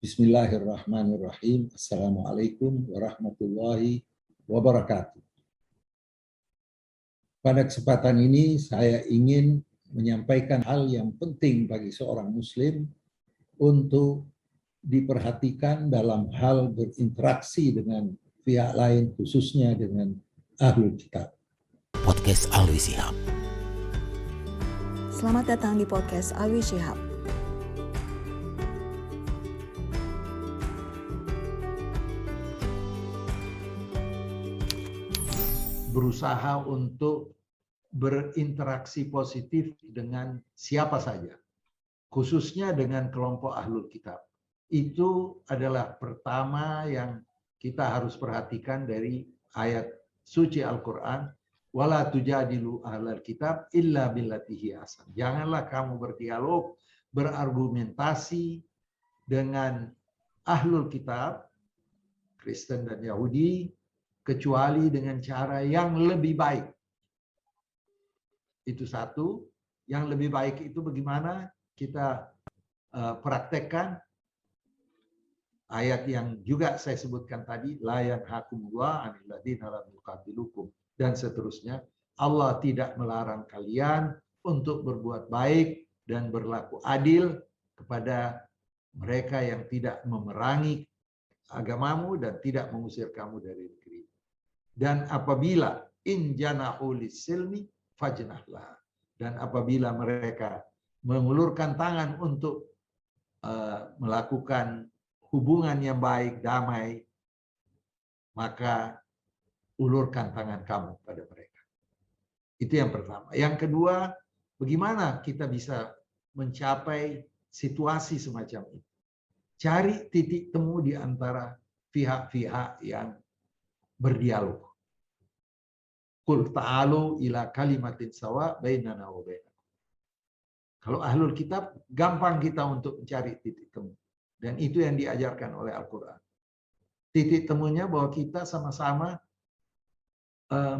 Bismillahirrahmanirrahim. Assalamualaikum warahmatullahi wabarakatuh. Pada kesempatan ini saya ingin menyampaikan hal yang penting bagi seorang muslim untuk diperhatikan dalam hal berinteraksi dengan pihak lain, khususnya dengan Ahlul Kitab. Podcast Alwi Shihab. Selamat datang di podcast Alwi Shihab. Berusaha untuk berinteraksi positif dengan siapa saja, khususnya dengan kelompok Ahlul Kitab. Itu adalah pertama yang kita harus perhatikan dari ayat suci Al-Quran. Wala tujadilu ahlal kitab illa billati hiya ahsan. Janganlah kamu berdialog, berargumentasi dengan Ahlul Kitab, Kristen dan Yahudi, kecuali dengan cara yang lebih baik. Itu satu. Yang lebih baik itu bagaimana? Kita praktekkan ayat yang juga saya sebutkan tadi, la yanhakumullah 'anil ladzina lam yuqatilukum, dan seterusnya. Allah tidak melarang kalian untuk berbuat baik dan berlaku adil kepada mereka yang tidak memerangi agamamu dan tidak mengusir kamu dari negeri. Dan apabila in janahu lis-silmi fajnahlah, dan apabila mereka mengulurkan tangan untuk melakukan hubungan yang baik, damai, maka ulurkan tangan kamu pada mereka. Itu yang pertama. Yang kedua, bagaimana kita bisa mencapai situasi semacam ini? Cari titik temu di antara pihak-pihak yang berdialog. Qul ta'alu ila kalimatin sawa bainana wa bainakum. Kalau Ahlul Kitab, gampang kita untuk mencari titik temu. Dan itu yang diajarkan oleh Al-Quran. Titik temunya bahwa kita sama-sama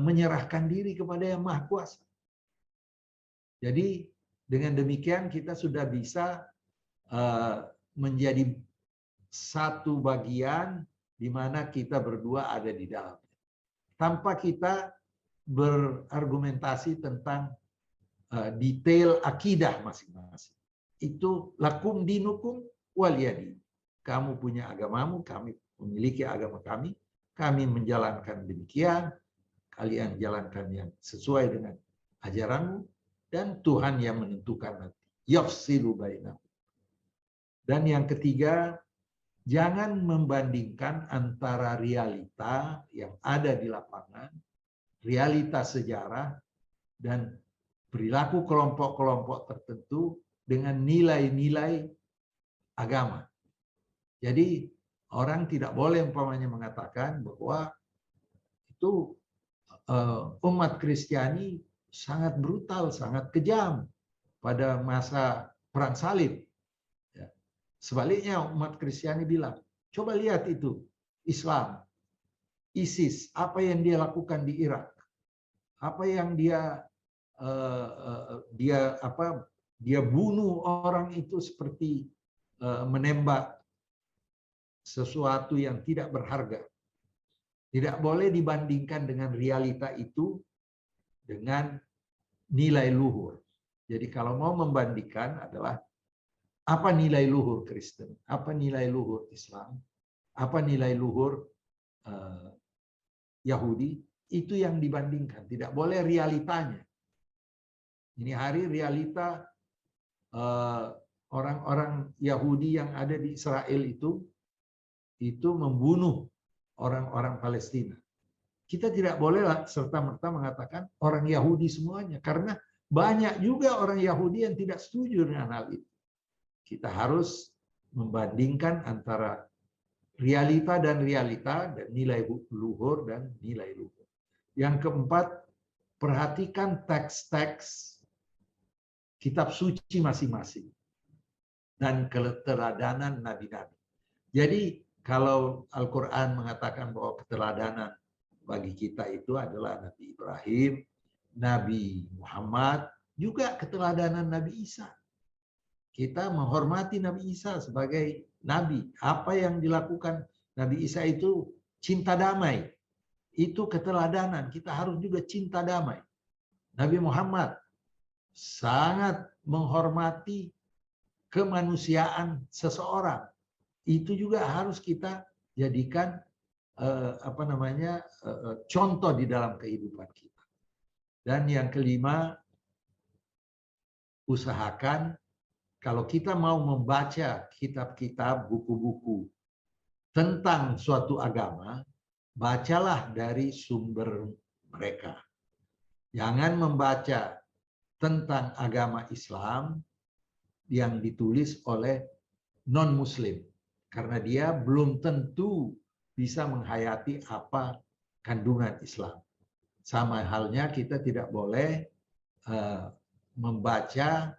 menyerahkan diri kepada Yang Maha Kuasa. Jadi dengan demikian kita sudah bisa menjadi satu bagian di mana kita berdua ada di dalam. Tanpa kita berargumentasi tentang detail akidah masing-masing. Itu lakum dinukum waliyadi. Kamu punya agamamu, kami memiliki agama kami. Kami menjalankan demikian. Kalian jalankan yang sesuai dengan ajaranmu. Dan Tuhan yang menentukan nanti. Yafsilu bainakum. Dan yang ketiga, jangan membandingkan antara realita yang ada di lapangan, realita sejarah, dan perilaku kelompok-kelompok tertentu dengan nilai-nilai agama. Jadi orang tidak boleh umpamanya mengatakan bahwa itu umat Kristiani sangat brutal, sangat kejam pada masa perang salib. Sebaliknya umat Kristiani bilang, coba lihat itu Islam, ISIS, apa yang dia lakukan di Irak, apa yang dia bunuh orang itu seperti menembak sesuatu yang tidak berharga. Tidak boleh dibandingkan dengan realita itu dengan nilai luhur. Jadi kalau mau membandingkan adalah apa nilai luhur Kristen, apa nilai luhur Islam, apa nilai luhur Yahudi, itu yang dibandingkan. Tidak boleh realitanya. Ini hari realita orang-orang Yahudi yang ada di Israel itu membunuh orang-orang Palestina. Kita tidak boleh serta-merta mengatakan orang Yahudi semuanya, karena banyak juga orang Yahudi yang tidak setuju dengan hal itu. Kita harus membandingkan antara realita dan realita, dan nilai luhur dan nilai luhur. Yang keempat, perhatikan teks-teks kitab suci masing-masing dan keteladanan nabi-nabi. Jadi kalau Al-Quran mengatakan bahwa keteladanan bagi kita itu adalah Nabi Ibrahim, Nabi Muhammad, juga keteladanan Nabi Isa. kita menghormati Nabi Isa sebagai nabi. Apa yang dilakukan Nabi Isa itu cinta damai. Itu keteladanan. Kita harus juga cinta damai. Nabi Muhammad sangat menghormati kemanusiaan seseorang. Itu juga harus kita jadikan contoh di dalam kehidupan kita. Dan yang kelima, usahakan kalau kita mau membaca kitab-kitab, buku-buku tentang suatu agama, bacalah dari sumber mereka. Jangan membaca tentang agama Islam yang ditulis oleh non-Muslim, karena dia belum tentu bisa menghayati apa kandungan Islam. Sama halnya kita tidak boleh membaca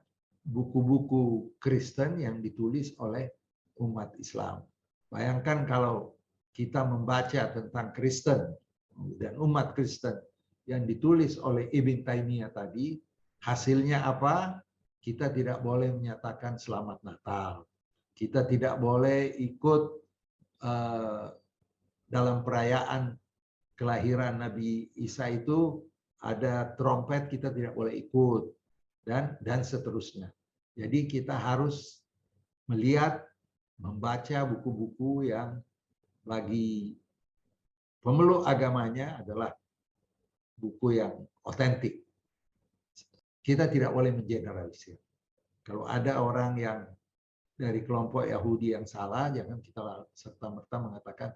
buku-buku Kristen yang ditulis oleh umat Islam. Bayangkan kalau kita membaca tentang Kristen dan umat Kristen yang ditulis oleh Ibn Taimiyah tadi, hasilnya apa? Kita tidak boleh menyatakan selamat Natal. Kita tidak boleh ikut dalam perayaan kelahiran Nabi Isa itu ada trompet, kita tidak boleh ikut. Dan seterusnya. Jadi kita harus melihat, membaca buku-buku yang bagi pemeluk agamanya adalah buku yang otentik. Kita tidak boleh mengeneralisir. Kalau ada orang yang dari kelompok Yahudi yang salah, jangan kita serta-merta mengatakan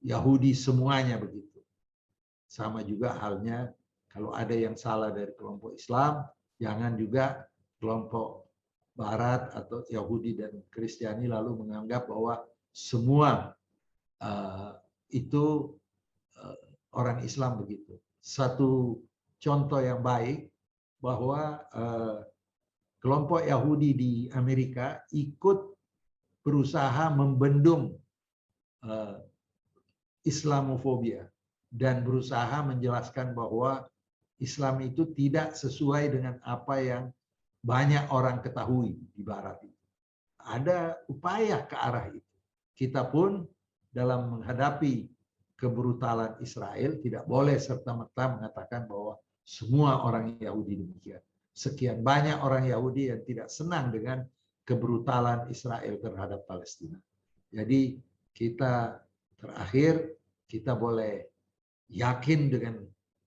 Yahudi semuanya begitu. Sama juga halnya kalau ada yang salah dari kelompok Islam, jangan juga kelompok Barat atau Yahudi dan Kristiani lalu menganggap bahwa semua itu orang Islam begitu. Satu contoh yang baik bahwa kelompok Yahudi di Amerika ikut berusaha membendung Islamofobia dan berusaha menjelaskan bahwa Islam itu tidak sesuai dengan apa yang banyak orang ketahui di Barat itu. Ada upaya ke arah itu. Kita pun dalam menghadapi kebrutalan Israel tidak boleh serta-merta mengatakan bahwa semua orang Yahudi demikian. Sekian banyak orang Yahudi yang tidak senang dengan kebrutalan Israel terhadap Palestina. Jadi kita terakhir kita boleh yakin dengan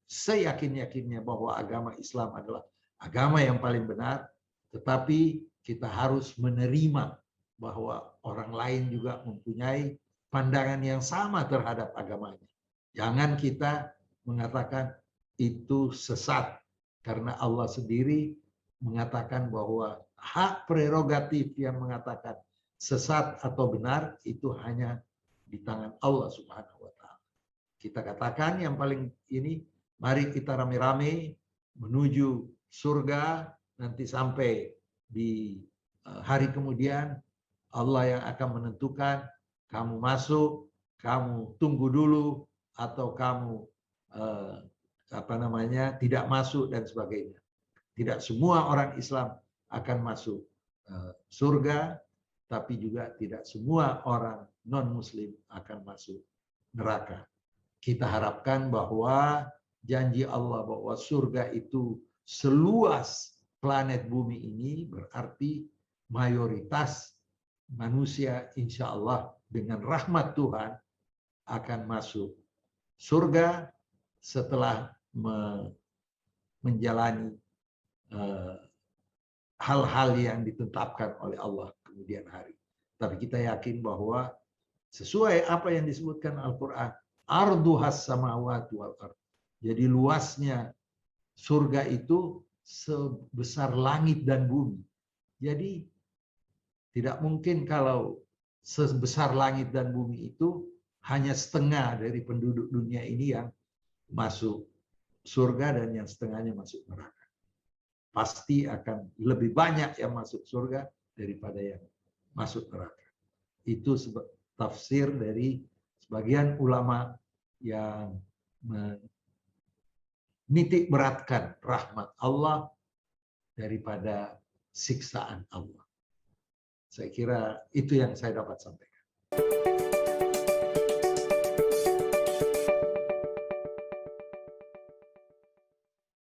seyakin-yakinnya bahwa agama Islam adalah agama yang paling benar, tetapi kita harus menerima bahwa orang lain juga mempunyai pandangan yang sama terhadap agamanya. Jangan kita mengatakan itu sesat, karena Allah sendiri mengatakan bahwa hak prerogatif yang mengatakan sesat atau benar itu hanya di tangan Allah Subhanahu wa Ta'ala. Kita katakan yang paling ini, mari kita rame-rame menuju surga, nanti sampai di hari kemudian Allah yang akan menentukan kamu masuk, kamu tunggu dulu, atau kamu tidak masuk dan sebagainya. Tidak semua orang Islam akan masuk surga, tapi juga tidak semua orang non-Muslim akan masuk neraka. Kita harapkan bahwa janji Allah bahwa surga itu seluas planet bumi ini, berarti mayoritas manusia insya Allah dengan rahmat Tuhan akan masuk surga setelah menjalani hal-hal yang ditetapkan oleh Allah kemudian hari. Tapi kita yakin bahwa sesuai apa yang disebutkan Al-Quran, arduhas samawati wal ardh. Jadi luasnya surga itu sebesar langit dan bumi. Jadi tidak mungkin kalau sebesar langit dan bumi itu hanya setengah dari penduduk dunia ini yang masuk surga dan yang setengahnya masuk neraka. Pasti akan lebih banyak yang masuk surga daripada yang masuk neraka. Itu tafsir dari sebagian ulama yang menitik beratkan rahmat Allah daripada siksaan Allah. Saya kira itu yang saya dapat sampaikan.